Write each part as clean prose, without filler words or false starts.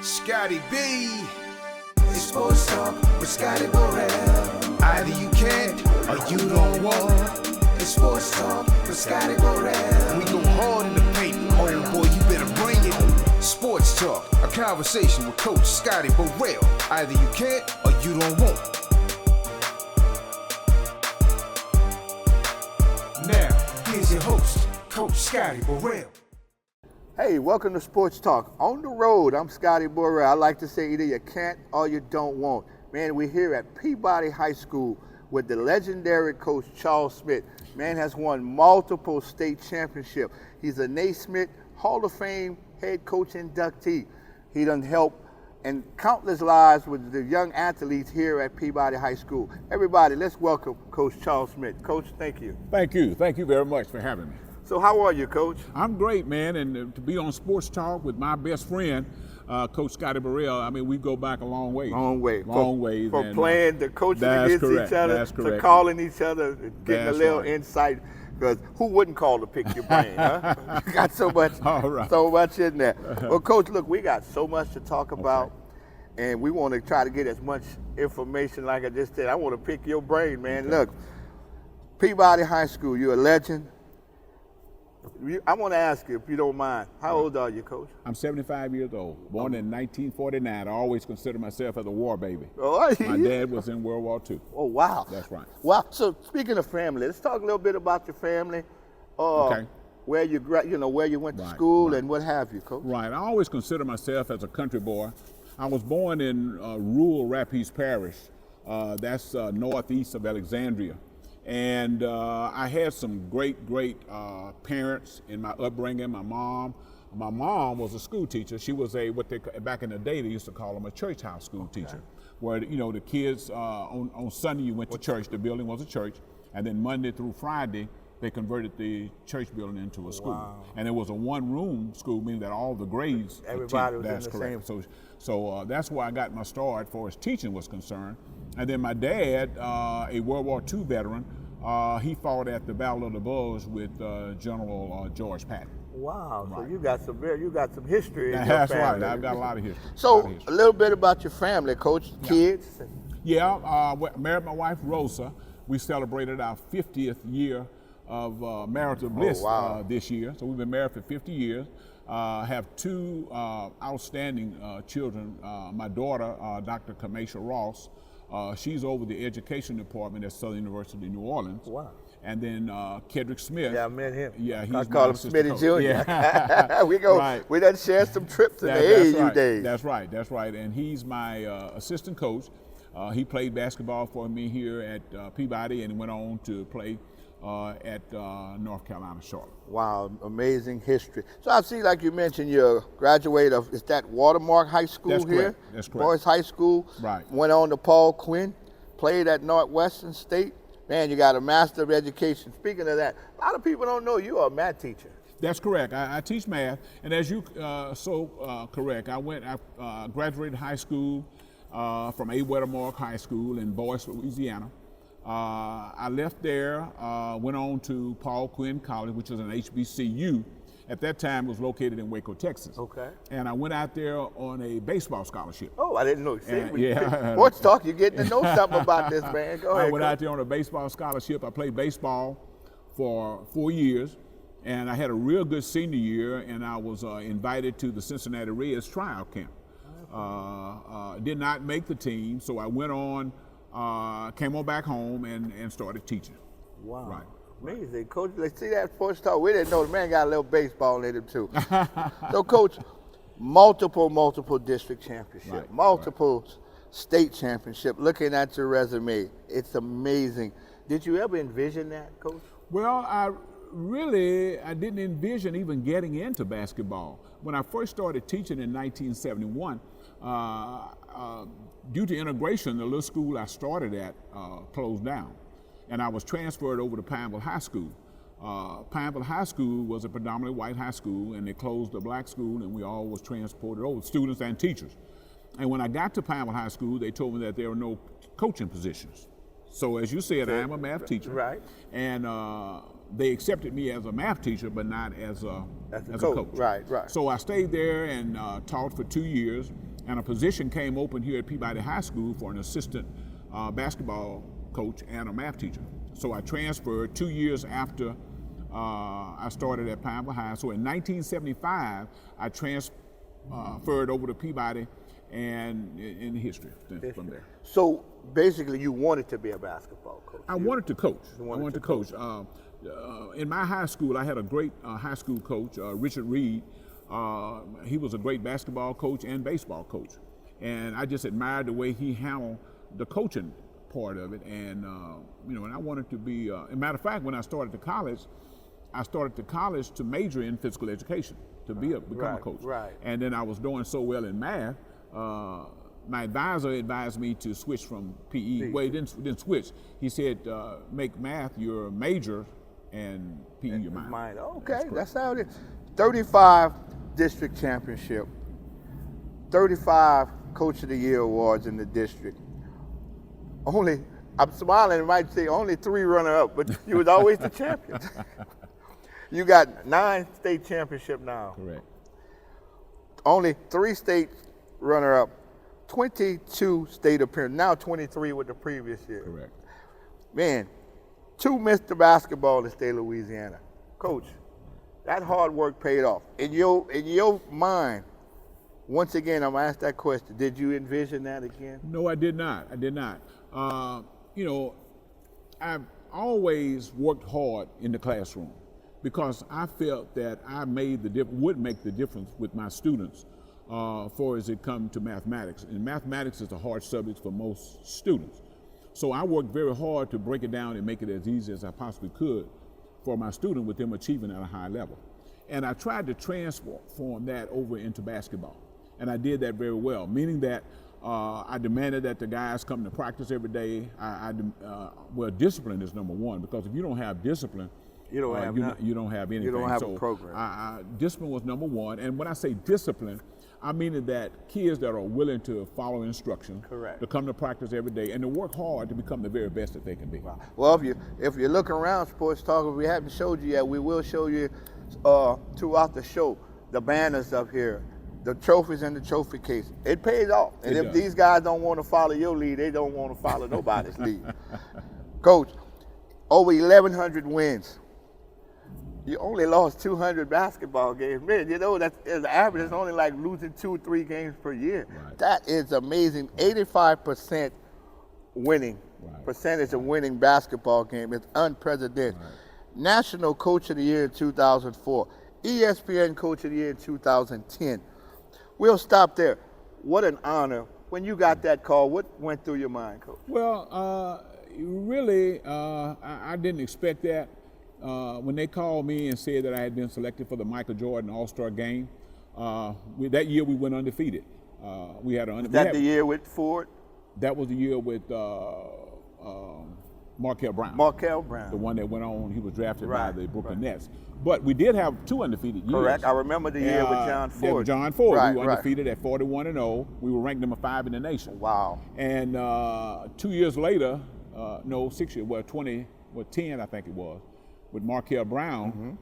Scotty B. It's Sports Talk with Scotty Burrell. Either you can or you don't want. It's Sports Talk with Scotty Burrell. We go hard in the paint. Oh boy, you better bring it. Sports Talk, a conversation with Coach Scotty Burrell. Either you can or you don't want. Now, here's your host, Coach Scotty Burrell. Hey, welcome to Sports Talk. On the road, I'm Scotty Burrell. I like to say either you can't or you don't want. Man, we're here at Peabody High School with the legendary coach Charles Smith. Man has won multiple state championships. He's a Naismith Hall of Fame head coach inductee. He done helped in countless lives with the young athletes here at Peabody High School. Everybody, let's welcome Coach Charles Smith. Coach, thank you. Thank you. Thank you very much for having me. So how are you, Coach? I'm great, man, and to be on Sports Talk with my best friend, Coach Scotty Burrell, I mean, we go back a long way. Long way. Long ways. From playing, to coaching that's against correct, each other, that's to correct. calling each other, getting That's a little right. insight. Because who wouldn't call to pick your brain, huh? You got so much, All right. so much in there. Well, Coach, look, we got so much to talk about, and we want to try to get as much information like I just said. I want to pick your brain, man. Okay. Look, Peabody High School, you're a legend. I want to ask you, if you don't mind, how old are you, Coach? I'm 75 years old, born in 1949. I always consider myself as a war baby. Oh, are My you? dad was in World War II. Oh, wow. That's right. Wow. So speaking of family, let's talk a little bit about your family. Okay. Where you where you went to Right, school right. and what have you, Coach. Right. I always consider myself as a country boy. I was born in rural Rapides Parish. That's northeast of Alexandria. And I had some great parents in my upbringing. My mom was a school teacher. She was back in the day, they used to call them a church house school teacher, where, the kids, on Sunday you went to church, the building was a church, and then Monday through Friday, they converted the church building into a school. Wow. And it was a one-room school, meaning that all the grades. Everybody was in that's the correct. same. So that's where I got my start as far as teaching was concerned. And then my dad, a World War II veteran, he fought at the Battle of the Bulge with General George Patton. Wow. So Right. you got some history in your That's family. right. I've got a lot of history. So a little bit about your family, Coach. Kids. Yeah, married my wife Rosa. We celebrated our 50th year of marital bliss wow. this year. So we've been married for 50 years. Have two outstanding children. My daughter, Dr. Kamisha Ross, she's over the education department at Southern University, New Orleans. Wow. And then Kedrick Smith. Yeah, I met him. Yeah, he's I call my him assistant Smitty coach. Jr. Yeah. we go. Right. We done shared some trips in the That's AAU right. days. That's right. And he's my assistant coach. He played basketball for me here at Peabody and went on to play at North Carolina Charlotte. Wow, amazing history. So I see, like you mentioned, you're a graduate of, is that Watermark High School That's here? correct. That's correct. Boys High School. Right. Went on to Paul Quinn, played at Northwestern State. Man, you got a Master of Education. Speaking of that, a lot of people don't know you are a math teacher. That's correct. I teach math, and as you correct, I graduated high school from A. Watermark High School in Boyce, Louisiana. I left there, went on to Paul Quinn College, which is an HBCU. At that time, it was located in Waco, Texas. Okay. And I went out there on a baseball scholarship. Oh, I didn't know. See, yeah. Sports Talk, you're getting to know something about this, man. Go ahead. I went out there on a baseball scholarship. I played baseball for 4 years, and I had a real good senior year, and I was invited to the Cincinnati Reds tryout camp. Did not make the team, so I went on, came on back home and started teaching. Wow. Right. Amazing. Coach, let's see that Sports Talk. We didn't know the man got a little baseball in him, too. So, Coach, multiple district championship, Right, multiple state championship. Looking at your resume, it's amazing. Did you ever envision that, Coach? Well, I didn't envision even getting into basketball. When I first started teaching in 1971, due to integration, the little school I started at closed down, and I was transferred over to Pineville High School. Pineville High School was a predominantly white high school, and they closed the black school, and we all was transported over, students and teachers. And when I got to Pineville High School, they told me that there were no coaching positions. So as you said, I am a math teacher. Right. And they accepted me as a math teacher, but not as a coach. Right. So I stayed there and taught for 2 years. and a position came open here at Peabody High School for an assistant basketball coach and a math teacher. So I transferred 2 years after I started at Pineville High. So in 1975, I transferred over to Peabody, and in history from there. So basically, you wanted to be a basketball coach. I wanted to coach. In my high school, I had a great high school coach, Richard Reed. He was a great basketball coach and baseball coach. And I just admired the way he handled the coaching part of it. And, and I wanted to be, as a matter of fact, when I started to college to major in physical education, to become a coach. Right. And then I was doing so well in math, my advisor advised me to switch from PE. Well, he didn't switch. He said, make math your major and PE your minor. Okay, that's how it is. 35 district championship, 35 Coach of the Year awards in the district. I'm smiling, I might say only 3 runner-up, but you was always the champion. You got 9 state championship now. Correct. Only 3 state runner-up, 22 state appearance, now 23 with the previous year. Correct. Man, 2 Mr. Basketball in the state of Louisiana. Coach, that hard work paid off. In your mind, once again, I'm gonna ask that question. Did you envision that again? No, I did not. I've always worked hard in the classroom because I felt that I would make the difference with my students for as it comes to mathematics. And mathematics is a hard subject for most students. So I worked very hard to break it down and make it as easy as I possibly could for my student with them achieving at a high level. And I tried to transform that over into basketball. And I did that very well, meaning that I demanded that the guys come to practice every day. Discipline is number one, because if you don't have discipline, you don't have anything. You don't have a program. Discipline was number one. And when I say discipline, I mean that kids that are willing to follow instruction, correct, to come to practice every day, and to work hard to become the very best that they can be. Wow. Well, if you look around Sports Talk, if we haven't showed you yet, we will show you throughout the show the banners up here, the trophies in the trophy case. It pays off. And if these guys don't want to follow your lead, they don't want to follow nobody's lead. Coach, over 1,100 wins. You only lost 200 basketball games. Man, that's as average. It's only like losing 2 or 3 games per year. Right. That is amazing. 85% winning, percentage of winning basketball game. It's unprecedented. Right. National Coach of the Year in 2004. ESPN Coach of the Year in 2010. We'll stop there. What an honor. When you got that call, what went through your mind, Coach? Well, really, I didn't expect that. When they called me and said that I had been selected for the Michael Jordan All-Star Game, that year we went undefeated. We had the year with Ford? That was the year with Markel Brown. Markel Brown. The one that went on, he was drafted by the Brooklyn Nets. But we did have 2 undefeated years. Correct. I remember the year with John Ford. Yeah, with John Ford. We were undefeated at 41-0. We were ranked number 5 in the nation. Wow. And 2 years later, 6 years, 10 I think it was, with Markel Brown,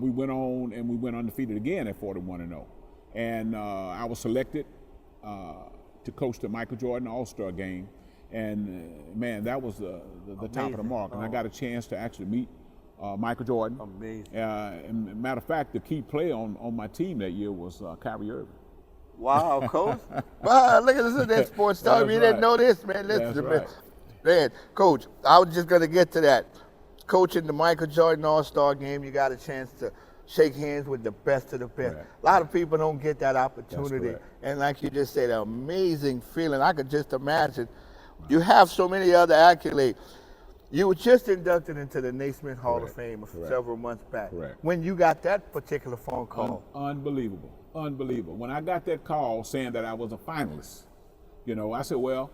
we went on and we went undefeated again at 41-0. And I was selected to coach the Michael Jordan All-Star Game. And man, that was the top of the mark. And I got a chance to actually meet Michael Jordan. Amazing. And matter of fact, the key player on my team that year was Kyrie Irving. Wow, Coach. Wow, look at this Sports Talk. You didn't know this, man. Listen, man, Coach, I was just going to get to that. Coaching the Michael Jordan All-Star Game, you got a chance to shake hands with the best of the best. Correct. A lot of people don't get that opportunity. And like you just said, an amazing feeling. I could just imagine. Right. You have so many other accolades. You were just inducted into the Naismith Hall of Fame several months back. Correct. When you got that particular phone call. Unbelievable. When I got that call saying that I was a finalist, I said, well,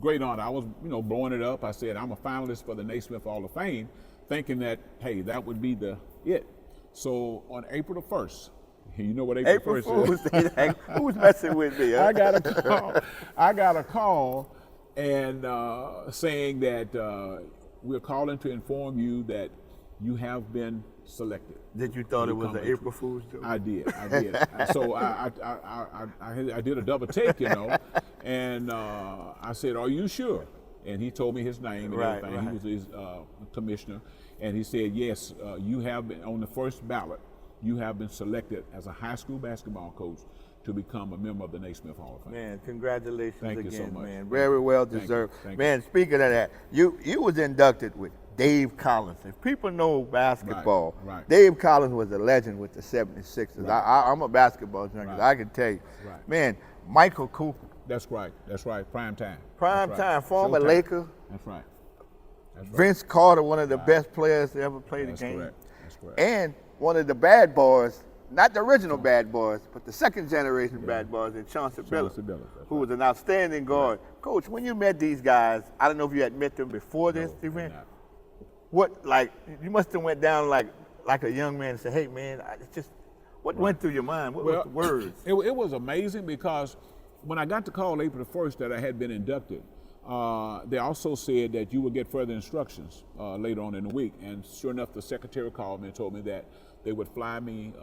great honor. I was, blowing it up. I said, I'm a finalist for the Naismith Hall of Fame, thinking that, hey, that would be it. So on April the 1st, you know what April 1st is? Who's messing with me? Huh? I got a call and saying that we're calling to inform you that you have been selected. Did you thought it was an April Fool's joke? I did. So I did a double take, and I said, "Are you sure?" And he told me his name and everything. Right. He was his commissioner, and he said, "Yes, you have been on the first ballot. You have been selected as a high school basketball coach to become a member of the Naismith Hall of Fame." Man, congratulations Thank again, you so much. man. Very well deserved. Thank man, you. Speaking of that, you was inducted with Dave Collins. If people know basketball, right. Dave Collins was a legend with the 76ers. Right. I'm a basketball junkie. Right. I can tell you. Right. Man, Michael Cooper. That's right. Prime time. Former Showtime. Laker. That's right. Vince Carter, one of the best players to ever play the game. That's correct. And one of the bad boys, not the original bad boys, but the second generation bad boys in Chauncey Billups, who was an outstanding guard. Right. Coach, when you met these guys, I don't know if you had met them before this event. You must have went down like a young man and said, "Hey man, what went through your mind? What was the words?" It was amazing because when I got the call April the 1st that I had been inducted, they also said that you would get further instructions later on in the week. And sure enough, the secretary called me and told me that they would fly me,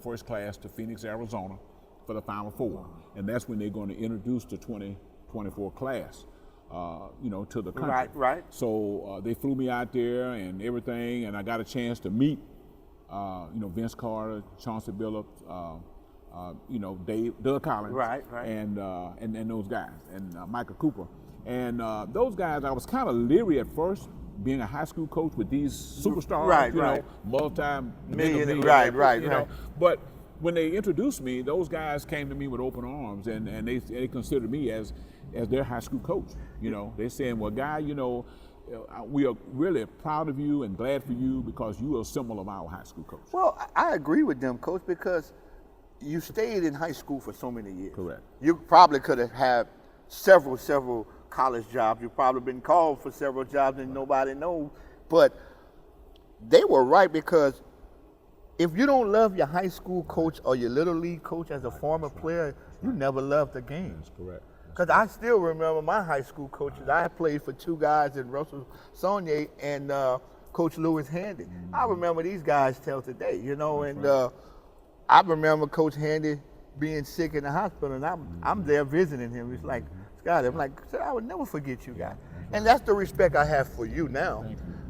first class to Phoenix, Arizona for the Final Four. And that's when they're going to introduce the 2024 class, to the country. Right. So they flew me out there and everything, and I got a chance to meet, Vince Carter, Chauncey Billups, Doug Collins, right, and those guys, and Michael Cooper, and those guys. I was kind of leery at first, being a high school coach with these superstars, multi-million, right. But when they introduced me, those guys came to me with open arms, and they considered me as their high school coach. They're saying, "Well, guy, we are really proud of you and glad for you because you are a symbol of our high school coach." Well, I agree with them, Coach, because you stayed in high school for so many years. Correct. You probably could have had several college jobs. You've probably been called for several jobs and nobody knows. But they were right, because if you don't love your high school coach or your little league coach as a former player, you never loved the game. That's correct. Because I still remember my high school coaches. I played for two guys in Russell Saunier and Coach Lewis Handy. Mm-hmm. I remember these guys till today, and I remember Coach Handy being sick in the hospital, and I'm there visiting him. He's like, "Scotty," I'm like, "I would never forget you guys." And that's the respect I have for you now.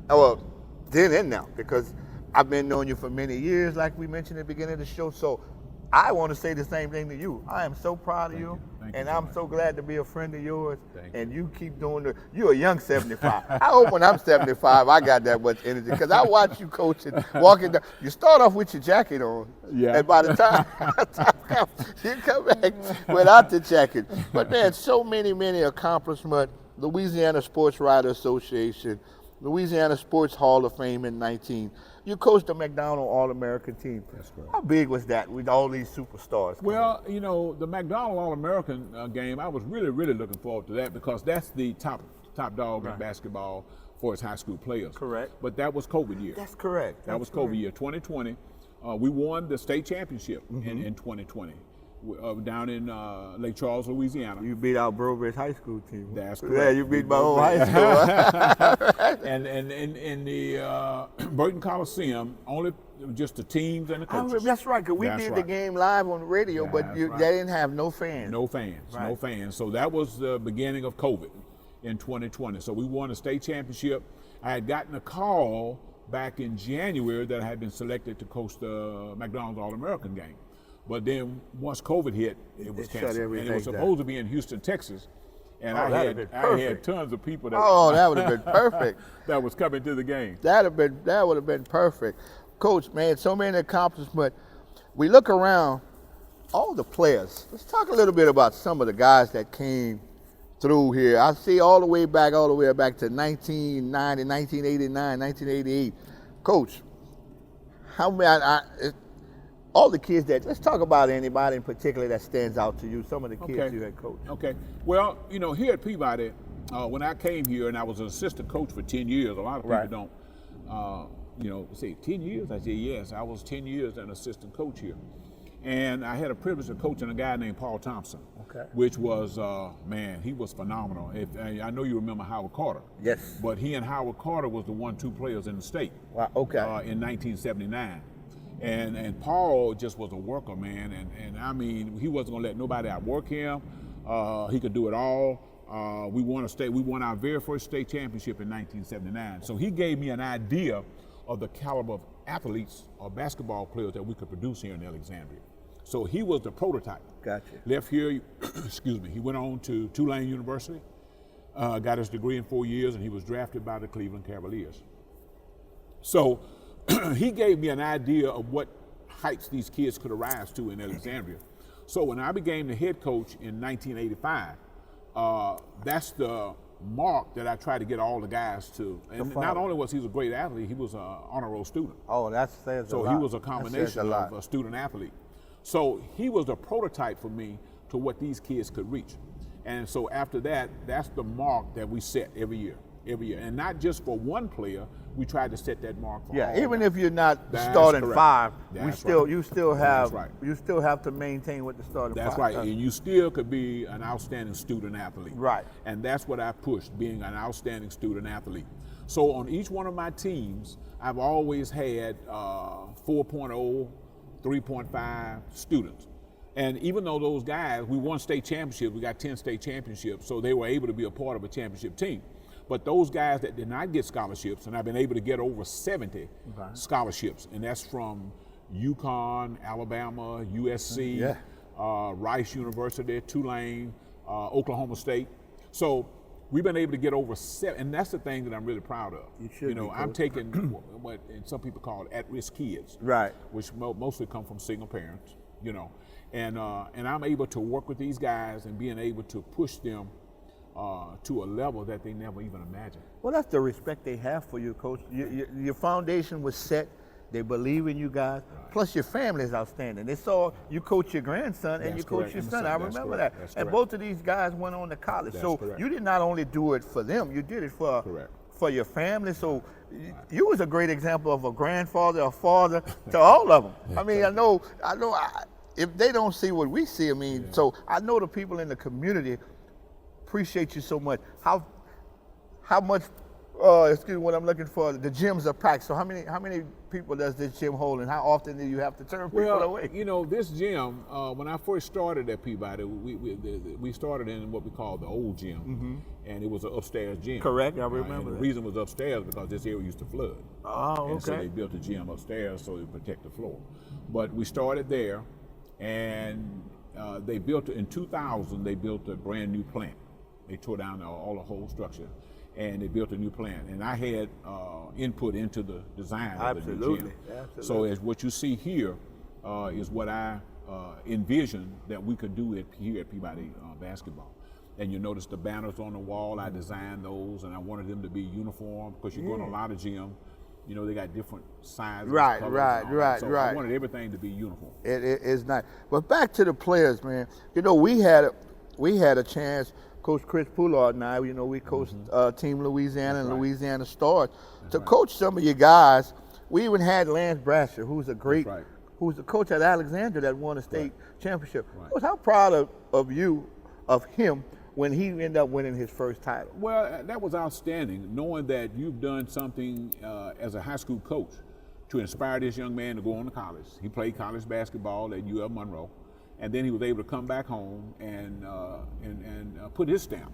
Well, then and now, because I've been knowing you for many years, like we mentioned at the beginning of the show. So I want to say the same thing to you. I am so proud of you, and I'm so glad to be a friend of yours. And you keep doing you're a young 75. I hope when I'm 75, I got that much energy, because I watch you coaching, walking down. You start off with your jacket on, and by the time you come back without the jacket. But man, so many accomplishments. Louisiana Sports Writers Association, Louisiana Sports Hall of Fame in 19. You coached the McDonald All-American team. That's correct. How big was that with all these superstars? Well, the McDonald All-American game, I was really looking forward to that, because that's the top dog in basketball for its high school players. Correct. But that was COVID year. That's correct. That was COVID year, 2020. We won the state championship in 2020. Down in Lake Charles, Louisiana. You beat out Brobridge High School team. That's correct. Yeah, you beat my whole high school. And in the Burton Coliseum, only just the teams and the coaches. That's right, because we did the game live on the radio, but they didn't have no fans. No fans. So that was the beginning of COVID in 2020. So we won the state championship. I had gotten a call back in January that I had been selected to coach the McDonald's All-American game. But then once COVID hit, it was canceled. And it was supposed to be in Houston, Texas. And I had tons of people that that would have been perfect. that was coming to the game. That would have been perfect. Coach, man, so many accomplishments. We look around, all the players. Let's talk a little bit about some of the guys that came through here. I see all the way back to 1990, 1989, 1988. Coach, how many? All the kids let's talk about anybody in particular that stands out to you, some of the kids you had coached. Okay. Well, here at Peabody, when I came here and I was an assistant coach for 10 years, a lot of people don't, say 10 years? I said, yes, I was 10 years an assistant coach here. And I had a privilege of coaching a guy named Paul Thompson, which was, man, he was phenomenal. I know you remember Howard Carter. Yes. But he and Howard Carter was the 1-2 players in the state. Wow, in 1979. And Paul just was a worker, man. And I mean, he wasn't gonna let nobody outwork him. He could do it all. We won our very first state championship in 1979. So he gave me an idea of the caliber of athletes or basketball players that we could produce here in Alexandria. So he was the prototype. Gotcha. Left here, excuse me, he went on to Tulane University, got his degree in 4 years, and he was drafted by the Cleveland Cavaliers. So he gave me an idea of what heights these kids could arise to in Alexandria. So when I became the head coach in 1985, that's the mark that I tried to get all the guys to. And not only was he a great athlete, he was an honor roll student. Oh, that says a lot. So he was a combination of a student athlete. So he was the prototype for me to what these kids could reach. And so after that, that's the mark that we set every year. And not just for one player, we tried to set that mark for all. Even if you're not starting five, you still have to maintain what the starting five. That's right, and you still could be an outstanding student athlete. Right. And that's what I pushed, being an outstanding student athlete. So on each one of my teams, I've always had 4.0, 3.5 students. And even though those guys, we won state championships, we got 10 state championships, so they were able to be a part of a championship team. But those guys that did not get scholarships, and I've been able to get over 70 scholarships, and that's from UConn, Alabama, USC, Rice University, Tulane, Oklahoma State. So we've been able to get over 7, and that's the thing that I'm really proud of. I'm taking what some people call at-risk kids, right? Which mostly come from single parents, and I'm able to work with these guys and being able to push them to a level that they never even imagined. Well, that's the respect they have for you, Coach. Your foundation was set. They believe in you guys. Right. Plus, your family is outstanding. They saw you coach your grandson and you coach your son. I remember that. And both of these guys went on to college. So you did not only do it for them, you did it for your family. So you was a great example of a grandfather, a father to all of them. I mean, I know. If they don't see what we see, so I know the people in the community appreciate you so much. How much? Excuse me, what I'm looking for. The gyms are packed. So how many people does this gym hold, and how often do you have to turn people away? This gym. When I first started at Peabody, we started in what we call the old gym, and it was an upstairs gym. Correct, I remember. And the reason it was upstairs because this area used to flood. Oh, okay. And so they built a gym upstairs so it protect the floor. But we started there, and they built in 2000. They built a brand new plant. They tore down all the whole structure, and they built a new plant. And I had input into the design of the new gym. Absolutely. So as what you see here is what I envisioned that we could do here at Peabody basketball. And you notice the banners on the wall, I designed those, and I wanted them to be uniform because you go in a lot of gyms, they got different sizes. Right. So I wanted everything to be uniform. It's nice. But back to the players, man. We had a chance. Coach Chris Poulard and I, we coached Team Louisiana and Louisiana Stars to coach some of your guys. We even had Lance Brasher, who's who's the coach at Alexandria that won a state championship. Right. Coach, how proud of him when he ended up winning his first title? Well, that was outstanding, knowing that you've done something as a high school coach to inspire this young man to go on to college. He played college basketball at UL Monroe. And then he was able to come back home and put his stamp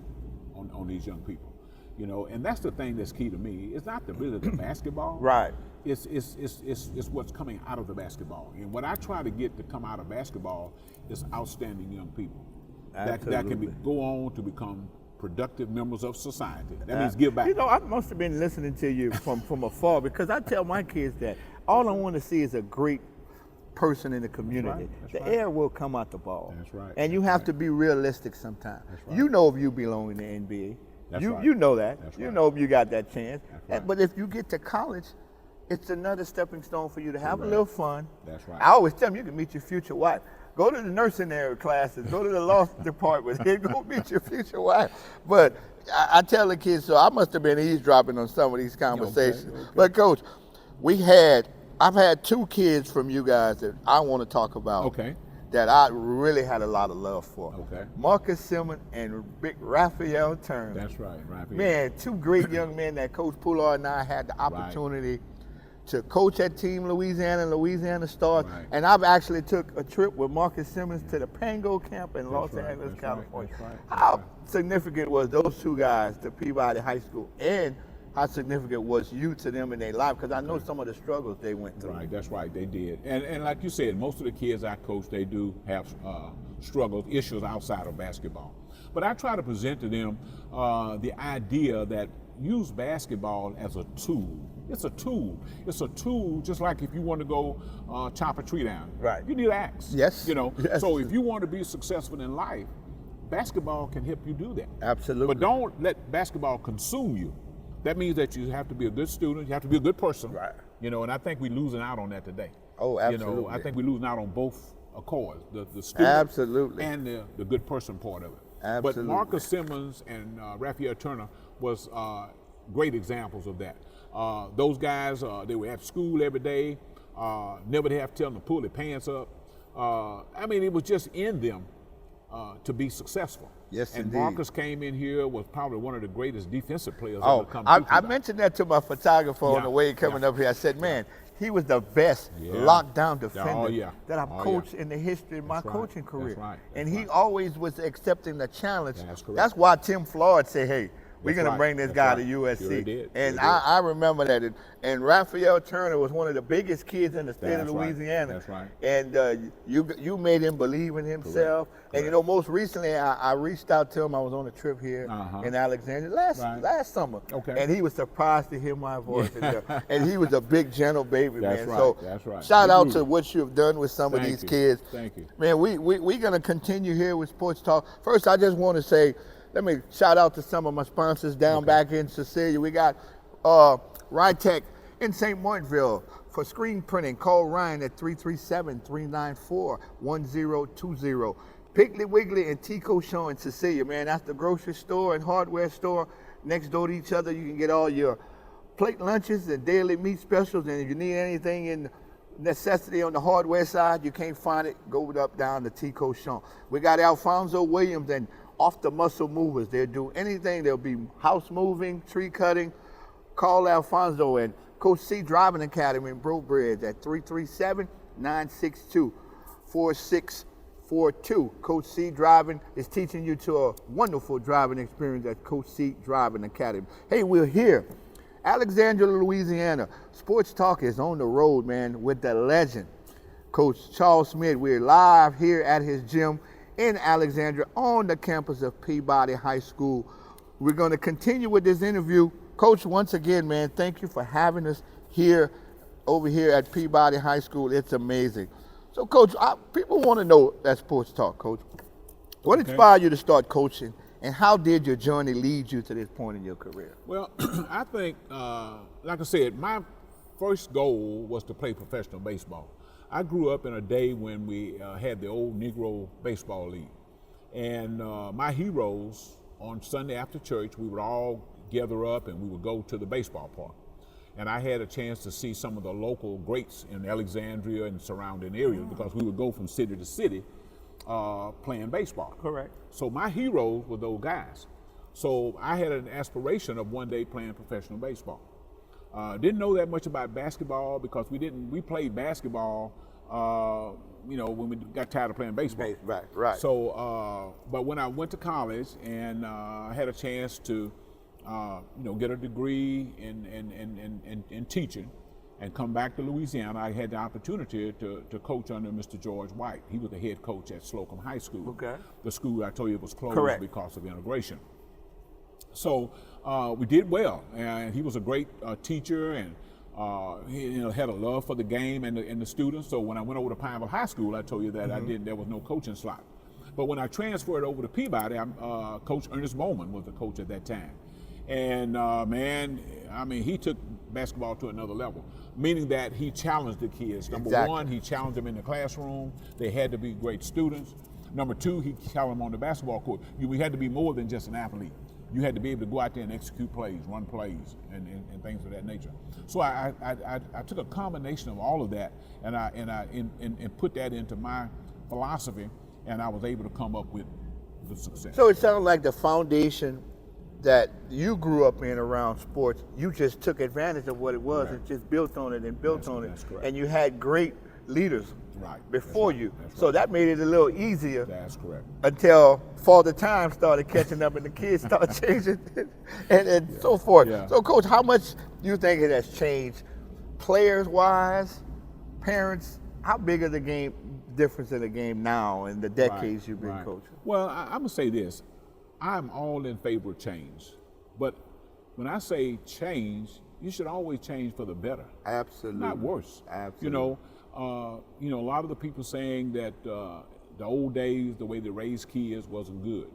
on these young people, And that's the thing that's key to me. It's not really the basketball. Right. It's what's coming out of the basketball. And what I try to get to come out of basketball is outstanding young people that can go on to become productive members of society. That means give back. I must have been listening to you from afar because I tell my kids that all I want to see is a great person in the community. The air will come out the ball. That's right. And you have to be realistic sometimes. That's right. You know if you belong in the NBA. You know that. That's you right. know if you got that chance. Right. But if you get to college, it's another stepping stone for you to have a little fun. That's right. I always tell them you can meet your future wife. Go to the nursing area classes. Go to the law department. Go meet your future wife. But I tell the kids, so I must have been eavesdropping on some of these conversations. Okay. But Coach, we had I've had two kids from you guys that I want to talk about. Okay. That I really had a lot of love for. Okay. Marcus Simmons and Big Raphael Turner. That's right, Raphael. Man, two great young men that Coach Poulard and I had the opportunity to coach at Team Louisiana and Louisiana Stars. Right. And I've actually took a trip with Marcus Simmons to the Pango camp in Los Angeles, That's California. Right. How significant was those two guys to Peabody High School, and how significant was you to them in their life? Because I know some of the struggles they went through. Right, that's right, they did. And like you said, most of the kids I coach, they do have struggles, issues outside of basketball. But I try to present to them the idea that use basketball as a tool. It's a tool. It's a tool just like if you want to go chop a tree down. Right. You need an axe. Yes. You know, Yes. So if you want to be successful in life, basketball can help you do that. Absolutely. But don't let basketball consume you. That means that you have to be a good student, you have to be a good person. Right. You know, and I think we're losing out on that today. Oh, absolutely. You know, I think we're losing out on both accords, the student Absolutely. and the good person part of it. Absolutely. But Marcus Simmons and Raphael Turner was great examples of that. Those guys, they were at school every day, never have to tell them to pull their pants up. I mean, it was just in them to be successful. Yes, and indeed. Marcus came in here, was probably one of the greatest defensive players Oh, ever come I through. mentioned that to my photographer on Yeah, the way coming yeah. up here. I said, man, he was the best Yeah. lockdown defender Oh, yeah. that I've Oh, coached yeah. in the history of my That's right. coaching career. That's right. And That's he right. always was accepting the challenge. That's correct. That's why Tim Floyd said, hey, we're That's going to right. bring this That's guy right. to USC. Sure did. And Sure did. I remember that. And Raphael Turner was one of the biggest kids in the state That's of right. Louisiana. That's right. And you made him believe in himself. Correct. And you know, most recently I reached out to him. I was on a trip here in Alexandria last summer. Okay. And he was surprised to hear my voice. And he was a big, gentle baby, That's man. right. So That's right. shout Big out Rudy. to what you've done with some of Thank these you. kids. Thank you. Man, we're going to continue here with Sports Talk. First, I just want to say, let me shout out to some of my sponsors down back in Cecilia. We got Rytech in St. Martinville. For screen printing, call Ryan at 337-394-1020. Piggly Wiggly and Tico Show in Cecilia, man. That's the grocery store and hardware store next door to each other. You can get all your plate lunches and daily meat specials. And if you need anything in necessity on the hardware side, you can't find it, go up down to Tico Show. We got Alfonso Williams and Off the Muscle Movers. They'll do anything. They'll be house moving, tree cutting. Call Alfonso and Coach C Driving Academy in Bro Bridge at 337-962-4642. Coach C Driving is teaching you to a wonderful driving experience at Coach C Driving Academy. Hey, we're here, Alexandria, Louisiana. Sports Talk is on the road, man, with the legend, Coach Charles Smith. We're live here at his gym in Alexandria on the campus of Peabody High School. We're going to continue with this interview. Coach, once again, man, thank you for having us over here at Peabody High School. It's amazing. So, Coach, people want to know that Sports Talk, Coach. What inspired you to start coaching, and how did your journey lead you to this point in your career? Well, I think, like I said, my first goal was to play professional baseball. I grew up in a day when we had the old Negro Baseball League. And my heroes, on Sunday after church, we would all gather up and we would go to the baseball park. And I had a chance to see some of the local greats in Alexandria and surrounding areas because we would go from city to city playing baseball. Correct. So my heroes were those guys. So I had an aspiration of one day playing professional baseball. Didn't know that much about basketball because we played basketball, when we got tired of playing baseball. Right. So, but when I went to college and had a chance to, get a degree in teaching and come back to Louisiana, I had the opportunity to coach under Mr. George White. He was the head coach at Slocum High School. Okay. The school I told you was closed Correct. because of integration. So we did well, and he was a great teacher, and he had a love for the game and the students. So when I went over to Pineville High School, I told you that there was no coaching slot. But when I transferred over to Peabody, Coach Ernest Bowman was the coach at that time. And he took basketball to another level, meaning that he challenged the kids. Number one, he challenged them in the classroom. They had to be great students. Number two, he challenged them on the basketball court. We had to be more than just an athlete. You had to be able to go out there and execute plays, run plays, and things of that nature. So I took a combination of all of that, and I put that into my philosophy, and I was able to come up with the success. So it sounds like the foundation that you grew up in around sports, you just took advantage of what it was and just built on it and built on it. That's correct. And you had great leaders before you. That's So right. that made it a little easier. That's correct. Until Father Time started catching up and the kids started changing and so forth. Yeah. So, Coach, how much do you think it has changed players-wise, parents? How big is the difference in the game now in the decades you've been coaching? Well, I'm going to say this. I'm all in favor of change. But when I say change, you should always change for the better. Absolutely. Not worse. Absolutely. A lot of the people saying that the old days, the way they raised kids wasn't good.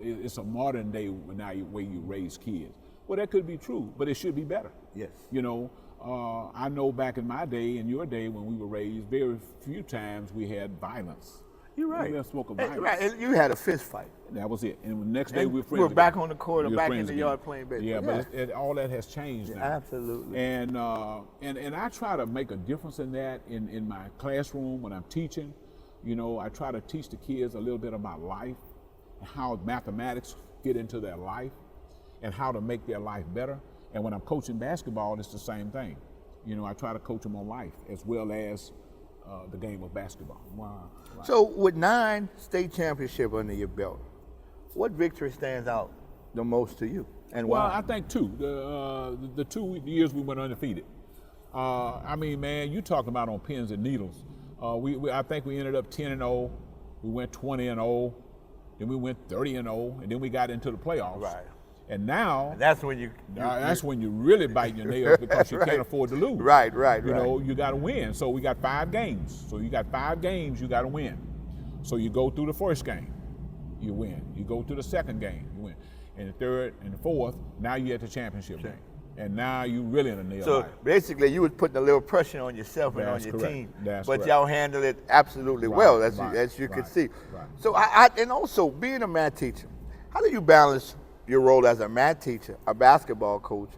It's a modern day way you raise kids. Well, that could be true, but it should be better. Yes. I know back in my day, in your day when we were raised, very few times we had violence. You're right. We had smoke of violence. Right. And you had a fist fight. That was it. And the next day we were friends. We were back again. on the court or We were back in friends the again. yard playing baseball. Yeah, but all that has changed now. Absolutely. And I try to make a difference in that in my classroom when I'm teaching. I try to teach the kids a little bit about life, how mathematics fit into their life, and how to make their life better. And when I'm coaching basketball, it's the same thing. I try to coach them on life as well as the game of basketball. Wow. Right. So with 9 state championships under your belt, what victory stands out the most to you, and why? Well, I think 2. The 2 years we went undefeated. Man, you talking about on pins and needles. I think we ended up 10-0. We went 20-0. Then we went 30-0, and then we got into the playoffs. Right. And now that's when you really bite your nails because you right. can't afford to lose. Right. You got to win. So we got 5 games. So you got 5 games you got to win. So you go through the first game, you win. You go through the second game, you win. And the third and the fourth, now you're at the championship game. And now you really in a nail. So basically, you was putting a little pressure on yourself and on your team. But y'all handled it absolutely well, as you could see. Right. So and also being a math teacher, how do you balance your role as a math teacher, a basketball coach,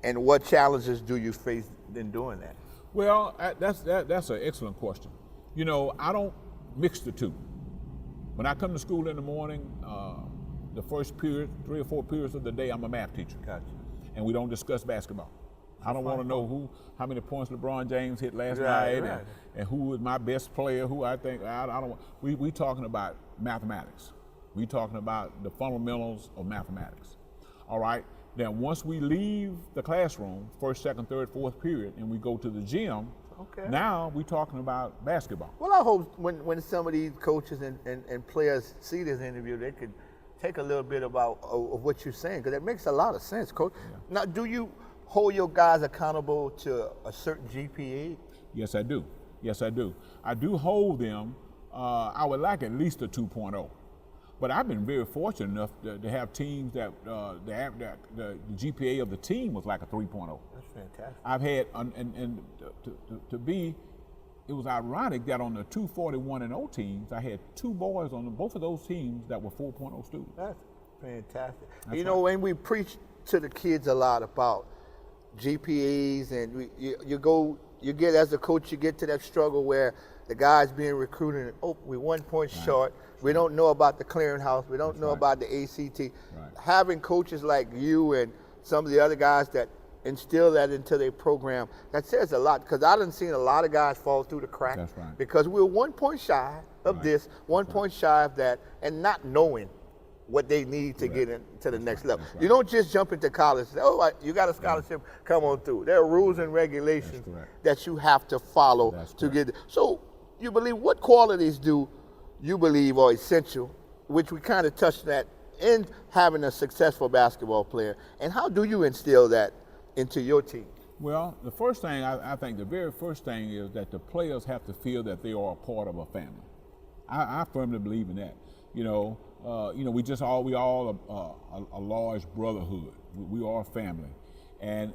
and what challenges do you face in doing that? Well, that's an excellent question. I don't mix the two. When I come to school in the morning, the first period, 3 or 4 periods of the day, I'm a math teacher. Gotcha. And we don't discuss basketball. I don't want to know how many points LeBron James hit last night and who is my best player, who I think, I don't want. We talking about mathematics. We talking about the fundamentals of mathematics. All right. Then once we leave the classroom, first, second, third, fourth period, and we go to the gym, now we're talking about basketball. Well, I hope when some of these coaches and players see this interview, they could take a little bit of what you're saying, because it makes a lot of sense, Coach. Yeah. Now, do you hold your guys accountable to a certain GPA? Yes, I do. I do hold them. I would like at least a 2.0. But I've been very fortunate enough to have teams that the GPA of the team was like a 3.0. That's fantastic. I've had, it was ironic that on the 241-0 teams, I had 2 boys on both of those teams that were 4.0 students. That's fantastic. That's when we preach to the kids a lot about GPAs, and you get as a coach, you get to that struggle where the guy's being recruited, and we're 1 point short. We don't know about the clearinghouse. We don't know about the ACT. Right. Having coaches like you and some of the other guys that instill that into their program, that says a lot, because I done seen a lot of guys fall through the crack because we're 1 point shy of this, 1 point shy of that, and not knowing what they need to get into the next level. You don't just jump into college and say, you got a scholarship, come on through. There are rules and regulations that you have to follow to get it. So you believe, what qualities do you believe are essential, which we kind of touched that, in having a successful basketball player, and how do you instill that into your team? Well, the first thing, I think the very first thing is that the players have to feel that they are a part of a family. I firmly believe in that. We all a large brotherhood. We are a family. And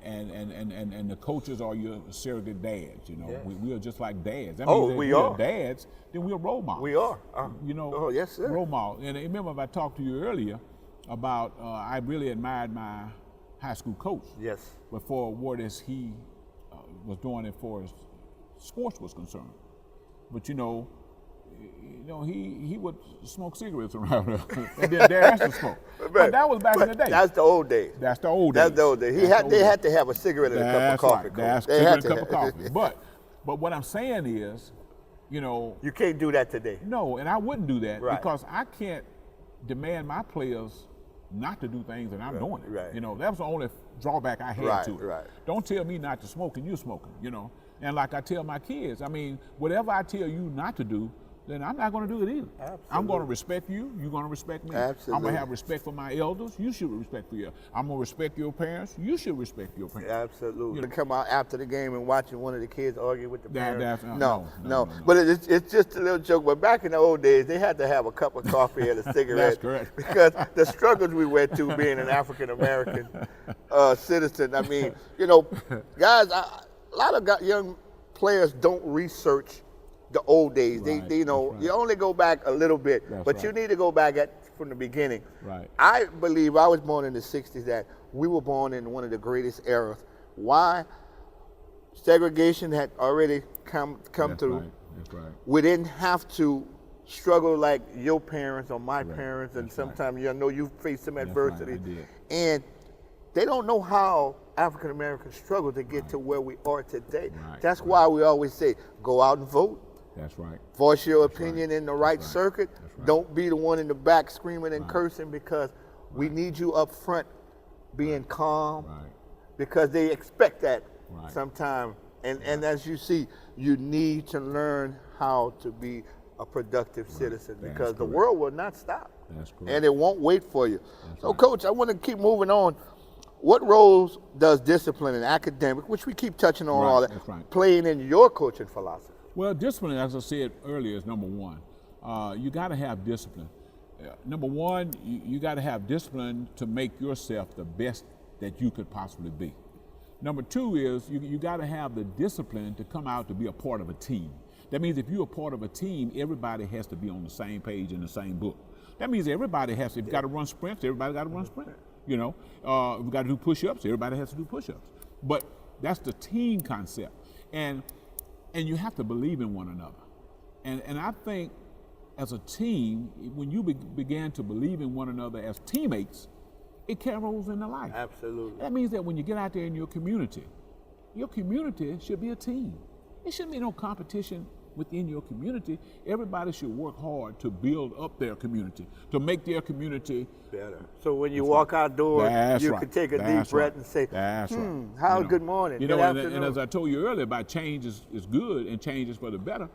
the coaches are your surrogate dads, We are just like dads. That means we are dads, then we're role models. We are. Yes, sir. Role models. And remember, I talked to you earlier, about I really admired my high school coach. Yes. But for what is he was doing it for as sports was concerned. But he would smoke cigarettes around her and then dare us to smoke. But that was back in the day. That's the old days. That's the old days. That's the old days. They had to have a cigarette and a cup of coffee. Right. That's cigarette and a cup of coffee. But what I'm saying is, you can't do that today. No, and I wouldn't do that Right. because I can't demand my players not to do things and I'm doing it. Right. That was the only drawback I had Right, to it. right. Don't tell me not to smoke and you're smoking, And like I tell my kids, whatever I tell you not to do, then I'm not going to do it either. Absolutely. I'm going to respect you. You're going to respect me. Absolutely. I'm going to have respect for my elders. You should respect for your. I'm going to respect your parents. You should respect your parents. Absolutely. To come out after the game and watching one of the kids argue with the parents. No. But it's just a little joke. But back in the old days, they had to have a cup of coffee and a cigarette. That's correct. Because the struggles we went through being an African American citizen. Guys, a lot of young players don't research the old days. Right, You only go back a little bit, but you need to go back from the beginning. Right. I believe I was born in the 60s, that we were born in one of the greatest eras. Why? Segregation had already come through. Right. That's right. We didn't have to struggle like your parents or my parents, and That's right. sometimes you face some adversity. Right, I did. And they don't know how African Americans struggle to get to where we are today. Right, That's why we always say, go out and vote. That's right. Voice your opinion in the right circuit. That's right. Don't be the one in the back screaming and cursing, because we need you up front being calm, Right. because they expect that Right. sometime. And as you see, you need to learn how to be a productive citizen, That's because the correct. world will not stop. That's correct. And it won't wait for you. That's So, right. Coach, I want to keep moving on. What roles does discipline and academic, which we keep touching on Right, all that, that's right. playing in your coaching philosophy? Well, discipline, as I said earlier, is number one. You got to have discipline. Number one, you got to have discipline to make yourself the best that you could possibly be. Number two is you got to have the discipline to come out to be a part of a team. That means if you're a part of a team, everybody has to be on the same page in the same book. That means everybody has to, if you got to run sprints, everybody got to run sprints. If we got to do push-ups, everybody has to do push-ups. But that's the team concept. And you have to believe in one another. And I think as a team, when you began to believe in one another as teammates, it carries into life. Absolutely. That means that when you get out there in your community should be a team. It shouldn't be no competition within your community. Everybody should work hard to build up their community, to make their community better. So when you walk outdoors, you can take a deep breath and say, good morning, good afternoon. And as I told you earlier, about change is good and change is for the better.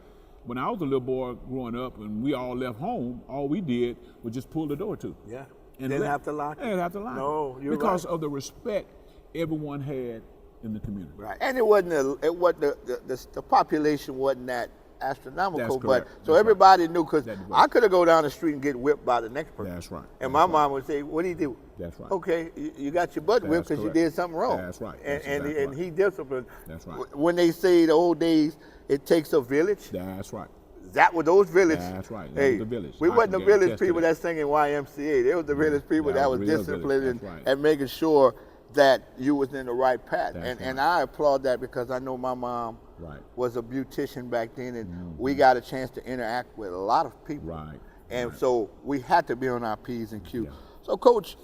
When I was a little boy growing up and we all left home, all we did was just pull the door to. Yeah. And Didn't have to lock it. Didn't have to lock it. No, you're because right. of the respect everyone had in the community. Right. And it wasn't the population wasn't that astronomical, That's correct. but so That's everybody right. knew, because That's right. I could have go down the street and get whipped by the next person. That's right. And That's my right. mom would say, "What do you do?" That's right. Okay, you got your butt whipped because you correct. did something wrong. That's right. And That's exactly and right. he disciplined. That's right. When they say the old days, it takes a village. That's right. That was those village. That's right. That Hey, was the village. we I wasn't the can village attest to people that. that singing YMCA. They was the village people that was real village. disciplined That's right. and making sure that you was in the right path. That's And right. I applaud that, because I know my mom Right. was a beautician back then, and we got a chance to interact with a lot of people. Right. And Right. so we had to be on our P's and Q's. Yeah. So, Coach,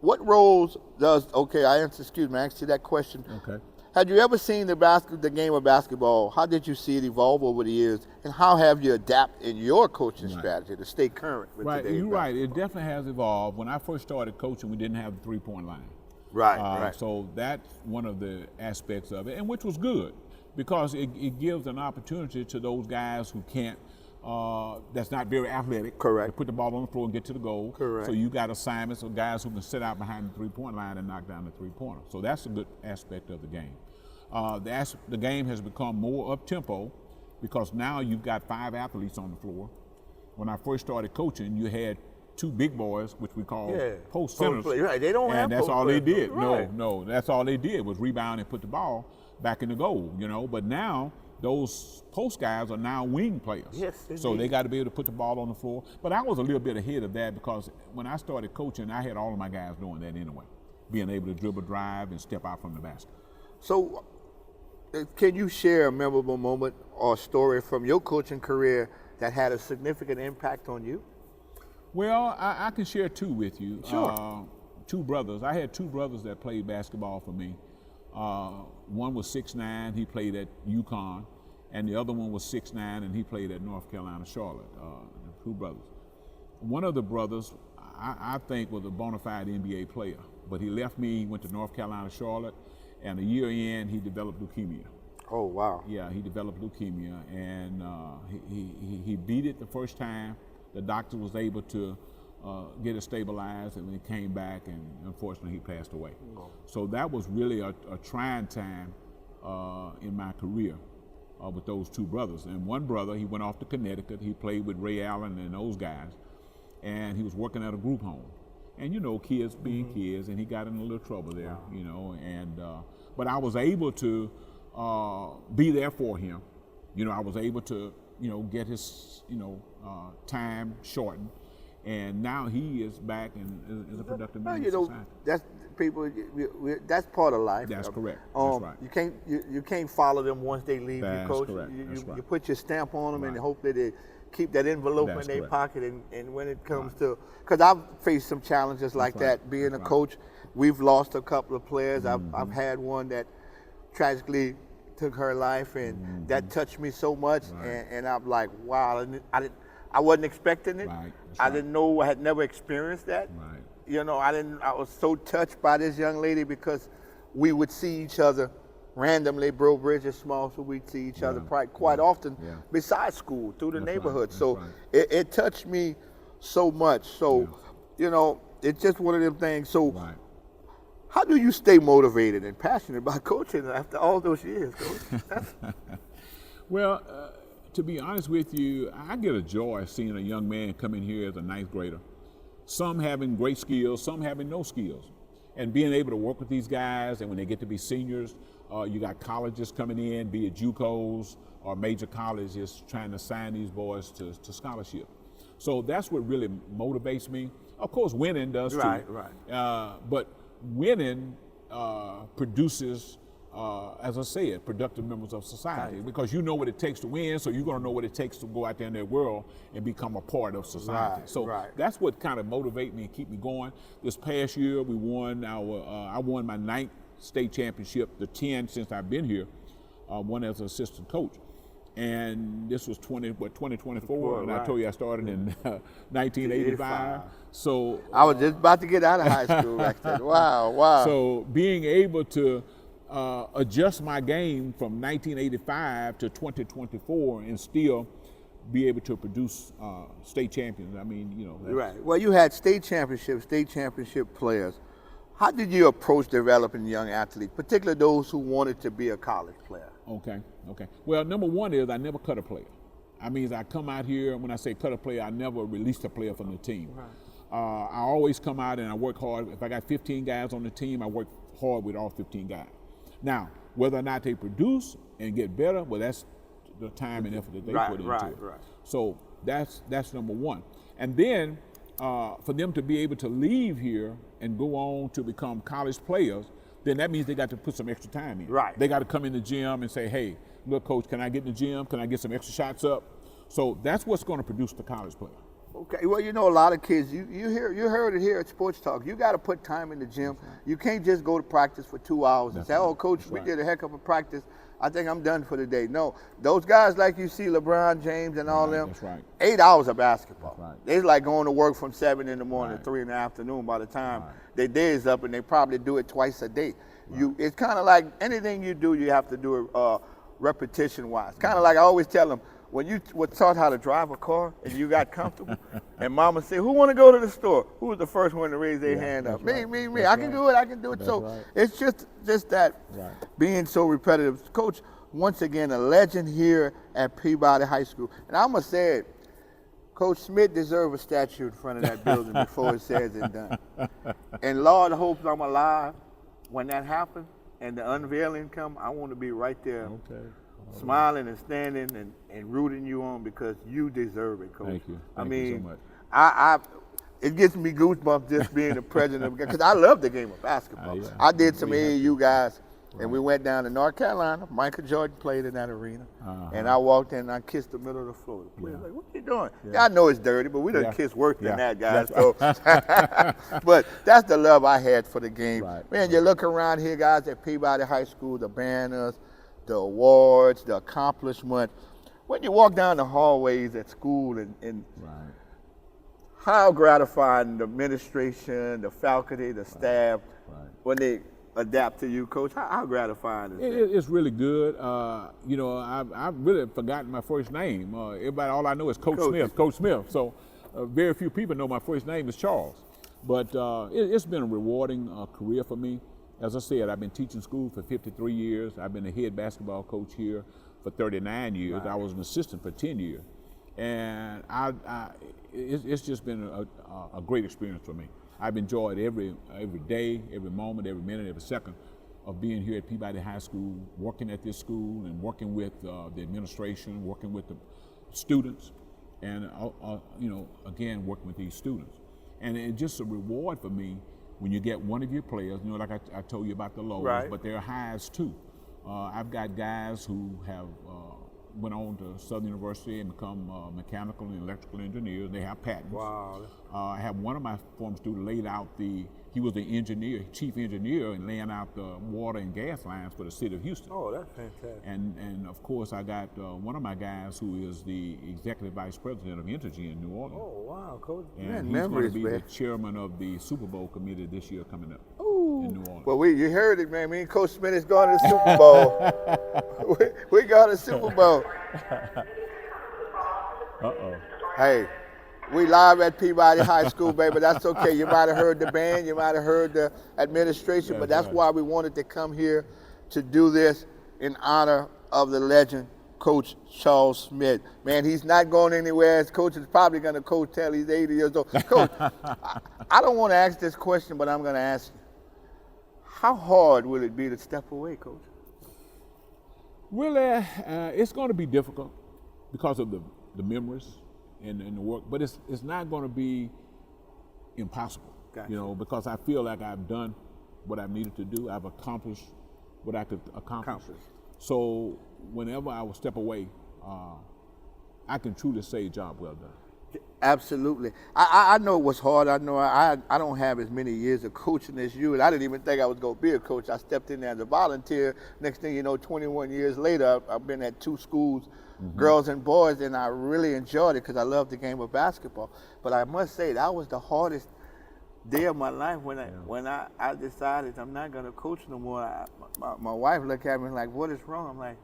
what roles does, I asked you that question. Okay. Had you ever seen the game of basketball? How did you see it evolve over the years? And how have you adapted in your coaching strategy to stay current with Right, today's you're right. It basketball? definitely has evolved. When I first started coaching, we didn't have the three-point line. Right. So that's one of the aspects of it, and which was good, because it gives an opportunity to those guys who can't, that's not very athletic. Correct. To put the ball on the floor and get to the goal. Correct. So you got assignments of guys who can sit out behind the three-point line and knock down the three-pointer. So that's a good aspect of the game. The game has become more up-tempo, because now you've got 5 athletes on the floor. When I first started coaching, you had 2 big boys, which we call post centers. Right, they don't have and that's post all they players. did. Right. No, that's all they did was rebound and put the ball back in the goal, But now those post guys are now wing players. Yes, so indeed. they got to be able to put the ball on the floor. But I was a little bit ahead of that because when I started coaching, I had all of my guys doing that anyway, being able to dribble, drive, and step out from the basket. So, can you share a memorable moment or story from your coaching career that had a significant impact on you? Well, I can share two with you. Sure. Two brothers. I had two brothers that played basketball for me. One was 6'9", he played at UConn, and the other one was 6'9", and he played at North Carolina, Charlotte, two brothers. One of the brothers, I think, was a bona fide NBA player, but he left me, went to North Carolina, Charlotte, and a year in, he developed leukemia. Oh, wow. Yeah, he developed leukemia, and he beat it the first time. The doctor was able to get it stabilized, and then he came back, and unfortunately he passed away. Oh. So that was really a trying time in my career with those two brothers. And one brother, he went off to Connecticut. He played with Ray Allen and those guys, and he was working at a group home. And you know, kids being kids, and he got in a little trouble there, you know. And but I was able to be there for him. You know, I was able to, you know, get his, you know, time shortened. And now he is back and is a productive member of society. That's people. That's part of life. That's correct. That's right. You can't follow them once they leave That's you, coach. correct. You put your stamp on them and hope that they keep that envelope in their pocket. And when it comes to, because I've faced some challenges like that being a coach. We've lost a couple of players. I've had one that tragically took her life, and that touched me so much. And I'm like, wow, I wasn't expecting it. I didn't know. I had never experienced that. You know, I was so touched by this young lady because we would see each other randomly. Bro Bridge is small, so we'd see each other quite often besides school, through the neighborhood. So it touched me so much. So, you know, it's just one of them things. So how do you stay motivated and passionate about coaching after all those years, Coach? Well, to be honest with you, I get a joy seeing a young man come in here as a ninth grader. Some having great skills, some having no skills. And being able to work with these guys, and when they get to be seniors, you got colleges coming in, be it JUCOs or major colleges, trying to sign these boys to scholarship. So that's what really motivates me. Of course, winning does too. But winning produces, as I said, productive members of society, because you know what it takes to win, so you're going to know what it takes to go out there in that world and become a part of society. That's what kind of motivates me and keep me going. This past year, we won I won my 9th state championship, the 10 since I've been here, one as an assistant coach. And this was 2024, and I told you I started in 1985. So I was just about to get out of high school back then. Wow. So being able to adjust my game from 1985 to 2024 and still be able to produce state champions. I mean, you know. Well, you had state championship players. How did you approach developing young athletes, particularly those who wanted to be a college player? Okay. Well, number one is I never cut a player. I mean, I come out here, when I say cut a player, I never released a player from the team. I always come out and I work hard. If I got 15 guys on the team, I work hard with all 15 guys. Now, whether or not they produce and get better, well, that's the time and effort that they put into it. So that's number one. And then for them to be able to leave here and go on to become college players, then that means they got to put some extra time in. They got to come in the gym and say, hey, look, coach, can I get in the gym? Can I get some extra shots up? So that's what's going to produce the college player. Okay, well, you know, a lot of kids, you heard it here at Sports Talk. You got to put time in the gym. You can't just go to practice for 2 hours and say, oh, coach, we did a heck of a practice. I think I'm done for the day. No, those guys like you see, LeBron James and all them, 8 hours of basketball. It's like going to work from 7 in the morning to 3 in the afternoon by the time their day is up, and they probably do it twice a day. It's kind of like anything you do, you have to do it repetition-wise. Kind of like I always tell them, when you were taught how to drive a car and you got comfortable, and mama said, who want to go to the store? Who was the first one to raise their hand up? Me. I can do it. So it's just that being so repetitive. Coach, once again, a legend here at Peabody High School. And I'm going to say it, Coach Smith deserves a statue in front of that building before it's said and done. And Lord hopes I'm alive when that happens and the unveiling come. I want to be right there smiling and standing and rooting you on because you deserve it, Coach. Thank you. I Thank mean, you so much. It gives me goosebumps just being the president because I love the game of basketball. Yeah. I did some We have AAU guys, Right. and we went down to North Carolina. Michael Jordan played in that arena, Uh-huh. and I walked in and I kissed the middle of the floor. The players Yeah. like, "What you doing?" Yeah. Yeah, I know it's dirty, but we done Yeah. kiss worse than Yeah. that, guys. That's So, but that's the love I had for the game. Right. Man, you look around here, guys, at Peabody High School, the banners, the awards, the accomplishment. When you walk down the hallways at school and Right. how gratifying the administration, the faculty, the staff, Right. when they adapt to you, Coach, how gratifying is that? It's really good. You know, I've really forgotten my first name. Everybody, all I know is Coach Smith. Coach Smith. So very few people know my first name is Charles. But it's been a rewarding career for me. As I said, I've been teaching school for 53 years. I've been the head basketball coach here for 39 years. Right. I was an assistant for 10 years. And it's just been a great experience for me. I've enjoyed every day, every moment, every minute, every second of being here at Peabody High School, working at this school and working with the administration, working with the students, and you know, again, working with these students. And it's just a reward for me when you get one of your players, you know, like I told you about the lows, Right. but there are highs too. I've got guys who have went on to Southern University and become mechanical and electrical engineers. They have patents. Wow. I have one of my former students laid out he was the engineer, chief engineer, and laying out the water and gas lines for the city of Houston. Oh, that's fantastic. And of course, I got one of my guys who is the executive vice president of Entergy in New Orleans. Oh, wow, Coach. And Man, he's going to memories, be man. the chairman of the Super Bowl committee this year coming up in New Orleans. Well, you heard it, man. Me and Coach Smith is going to the Super Bowl. we going to the Super Bowl. Uh-oh. Hey, we live at Peabody High School, baby. That's okay. You might have heard the band, you might have heard the administration, but that's right. why we wanted to come here to do this in honor of the legend, Coach Charles Smith. Man, he's not going anywhere. His coach is probably going to coach till he's 80 years old. Coach, I don't want to ask this question, but I'm going to ask you. How hard will it be to step away, Coach? Really, it's going to be difficult because of the memories and the work, but it's not going to be impossible. Gotcha. You know, because I feel like I've done what I've needed to do. I've accomplished what I could accomplish. So whenever I will step away, I can truly say job well done. Absolutely. I know what's hard. I know I don't have as many years of coaching as you, and I didn't even think I was going to be a coach. I stepped in there as a volunteer. Next thing you know, 21 years later, I've been at 2 schools, girls and boys, and I really enjoyed it because I love the game of basketball. But I must say, that was the hardest day of my life when I decided I'm not going to coach no more. My wife looked at me like, what is wrong? I'm like,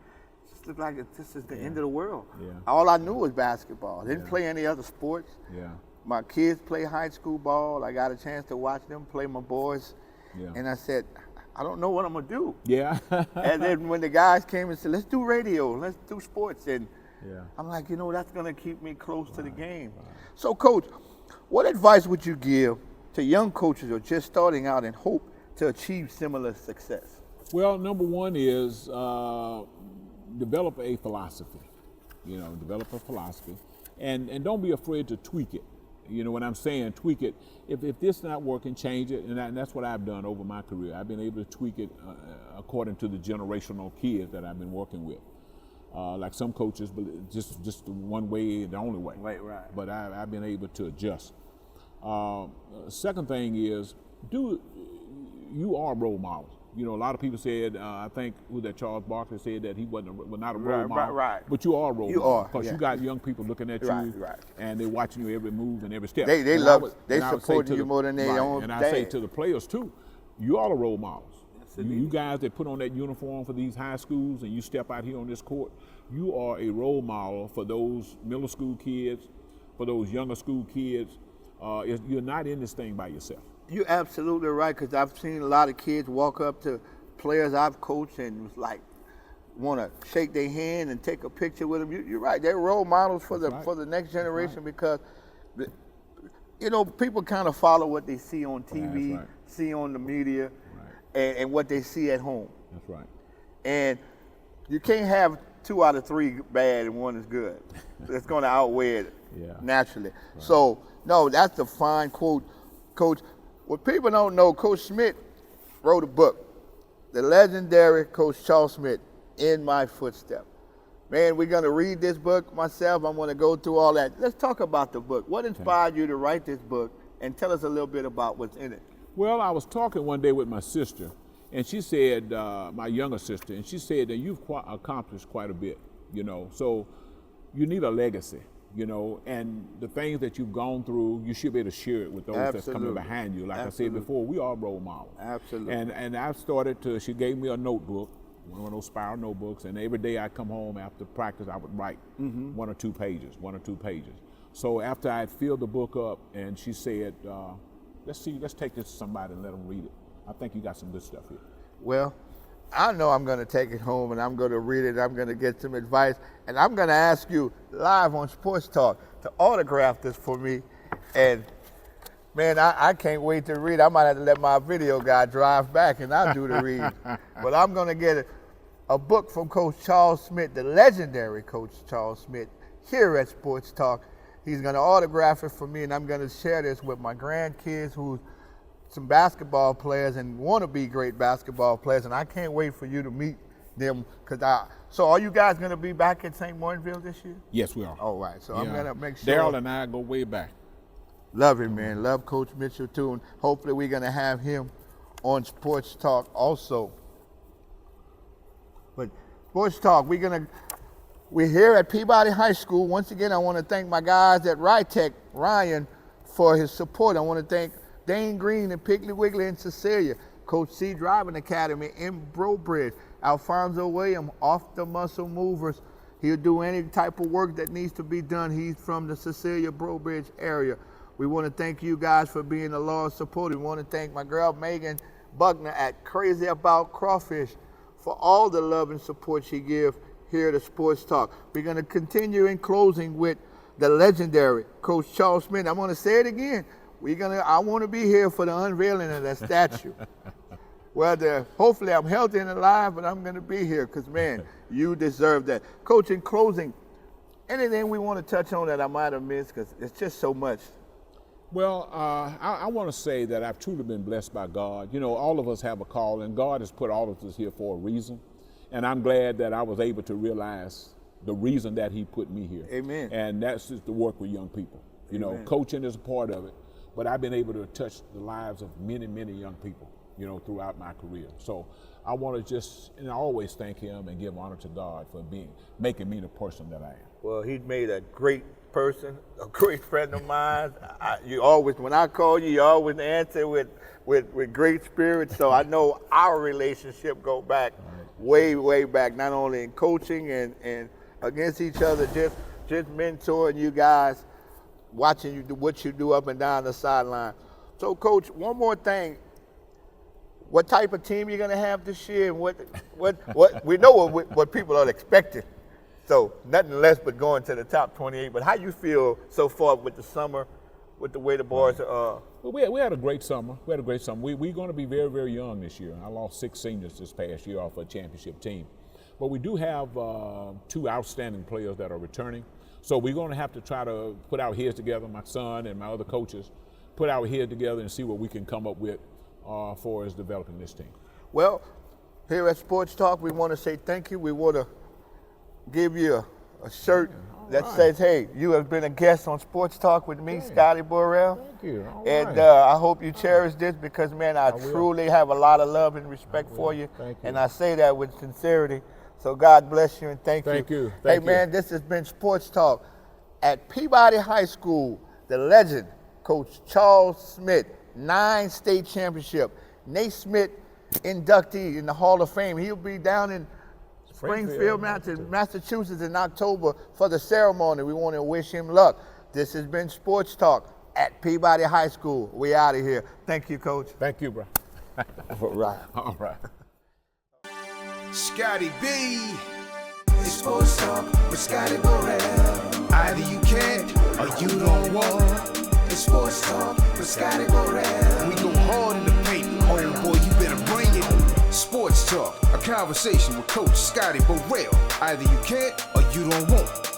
it looked like this is the end of the world. Yeah. All I knew was basketball. Didn't play any other sports. Yeah. My kids play high school ball. I got a chance to watch them play my boys. Yeah. And I said, I don't know what I'm going to do. Yeah. And then when the guys came and said, let's do radio, let's do sports. And Yeah. I'm like, you know, that's going to keep me close to the game. So, Coach, what advice would you give to young coaches who are just starting out and hope to achieve similar success? Well, number one is develop a philosophy. You know, develop a philosophy, and don't be afraid to tweak it. You know, when I'm saying tweak it, if this not working, change it, and that's what I've done over my career. I've been able to tweak it according to the generational kids that I've been working with. Like some coaches, but just the one way, the only way. Right. But I've been able to adjust. Second thing is, you are role models. You know, a lot of people said, I think Charles Barkley said that he was not a role model. Right. But you are a role You model. are, Because yeah. you got young people looking at you, Right. and they're watching you every move and every step. They And support you more than their own And I dad. say to the players too, you all are role models. You guys that put on that uniform for these high schools and you step out here on this court, you are a role model for those middle school kids, for those younger school kids. You're not in this thing by yourself. You're absolutely right, because I've seen a lot of kids walk up to players I've coached and was like, want to shake their hand and take a picture with them. You're right. They're role models for the next generation because, you know, people kind of follow what they see on TV, see on the media, and what they see at home. That's right. And you can't have 2 out of 3 bad and 1 is good. It's going to outweigh it naturally. Right. So, no, that's a fine quote, Coach. What people don't know, Coach Smith wrote a book, the legendary Coach Charles Smith, In My Footsteps. Man, we're going to read this book myself. I'm going to go through all that. Let's talk about the book. What inspired you to write this book? And tell us a little bit about what's in it. Well, I was talking one day with my sister, and she said, my younger sister, and she said that you've accomplished quite a bit, you know, so you need a legacy, you know, and the things that you've gone through, you should be able to share it with those that's coming behind you. Like I said before, we are role models. Absolutely. And I've started to, she gave me a notebook, one of those spiral notebooks, and every day I come home after practice, I would write 1 or 2 pages. So after I had filled the book up, and she said, let's take this to somebody and let them read it. I think you got some good stuff here. Well, I know I'm going to take it home and I'm going to read it. I'm going to get some advice, and I'm going to ask you live on Sports Talk to autograph this for me. And man, I can't wait to read. I might have to let my video guy drive back and I'll do the reading. But I'm going to get a book from Coach Charles Smith, the legendary Coach Charles Smith, here at Sports Talk. He's going to autograph it for me, and I'm going to share this with my grandkids who's some basketball players and want to be great basketball players, and I can't wait for you to meet them. So are you guys going to be back at St. Martinville this year? Yes, we are. All right, so I'm going to make sure. Daryl and I go way back. Love him, man. Love Coach Mitchell, too, and hopefully we're going to have him on Sports Talk also. But Sports Talk, we're here at Peabody High School. Once again, I want to thank my guys at Rytech, Ryan, for his support. I want to thank Dane Green and Piggly Wiggly in Cecilia, Coach C Driving Academy in Brobridge, Alfonso William, Off the Muscle Movers. He'll do any type of work that needs to be done. He's from the Cecilia Brobridge area. We want to thank you guys for being a loyal supporter. We want to thank my girl Megan Buckner at Crazy About Crawfish for all the love and support she gives here at Sports Talk. We're going to continue in closing with the legendary Coach Charles Smith. I'm going to say it again. I want to be here for the unveiling of that statue. Well, hopefully I'm healthy and alive, but I'm going to be here because, man, you deserve that. Coach, in closing, anything we want to touch on that I might have missed, because it's just so much. Well, I want to say that I've truly been blessed by God. You know, all of us have a call, and God has put all of us here for a reason. And I'm glad that I was able to realize the reason that he put me here. Amen. And that's just to work with young people. You know, coaching is a part of it, but I've been able to touch the lives of many, many young people, you know, throughout my career. So I want to and I always thank him and give honor to God for making me the person that I am. Well, he made a great person, a great friend of mine. When I call you, you always answer with great spirit. So I know our relationship go back way, way back, not only in coaching and against each other, just mentoring you guys, watching you do what you do up and down the sideline. So, Coach, one more thing. What type of team you're going to have this year, and what we know what people are expecting. So nothing less but going to the top 28. But how you feel so far with the summer, with the way the boys are? Well, we had a great summer. We're going to be very, very young this year. I lost 6 seniors this past year off a championship team. But we do have 2 outstanding players that are returning. So we're going to have to try to put our heads together, my son and my other coaches, put our heads together and see what we can come up with for us developing this team. Well, here at Sports Talk, we want to say thank you. We want to give you a shirt that says, hey, you have been a guest on Sports Talk with me, Scotty Burrell. Thank you. And I hope you cherish this because, man, I truly have a lot of love and respect for you. Thank you. And I say that with sincerity. So God bless you and thank you. Thank you. Hey, man, this has been Sports Talk at Peabody High School. The legend, Coach Charles Smith, 9 state championship. Naismith inductee in the Hall of Fame. He'll be down in Springfield, Massachusetts in October for the ceremony. We want to wish him luck. This has been Sports Talk at Peabody High School. We out of here. Thank you, Coach. Thank you, bro. All right. Scotty B. It's Sports Talk with Scotty Burrell. Either you can't or you don't want. It's Sports Talk with Scotty Burrell. We go hard in the paint. Oh boy, you better bring it. Sports Talk, a conversation with Coach Scotty Burrell. Either you can't or you don't want.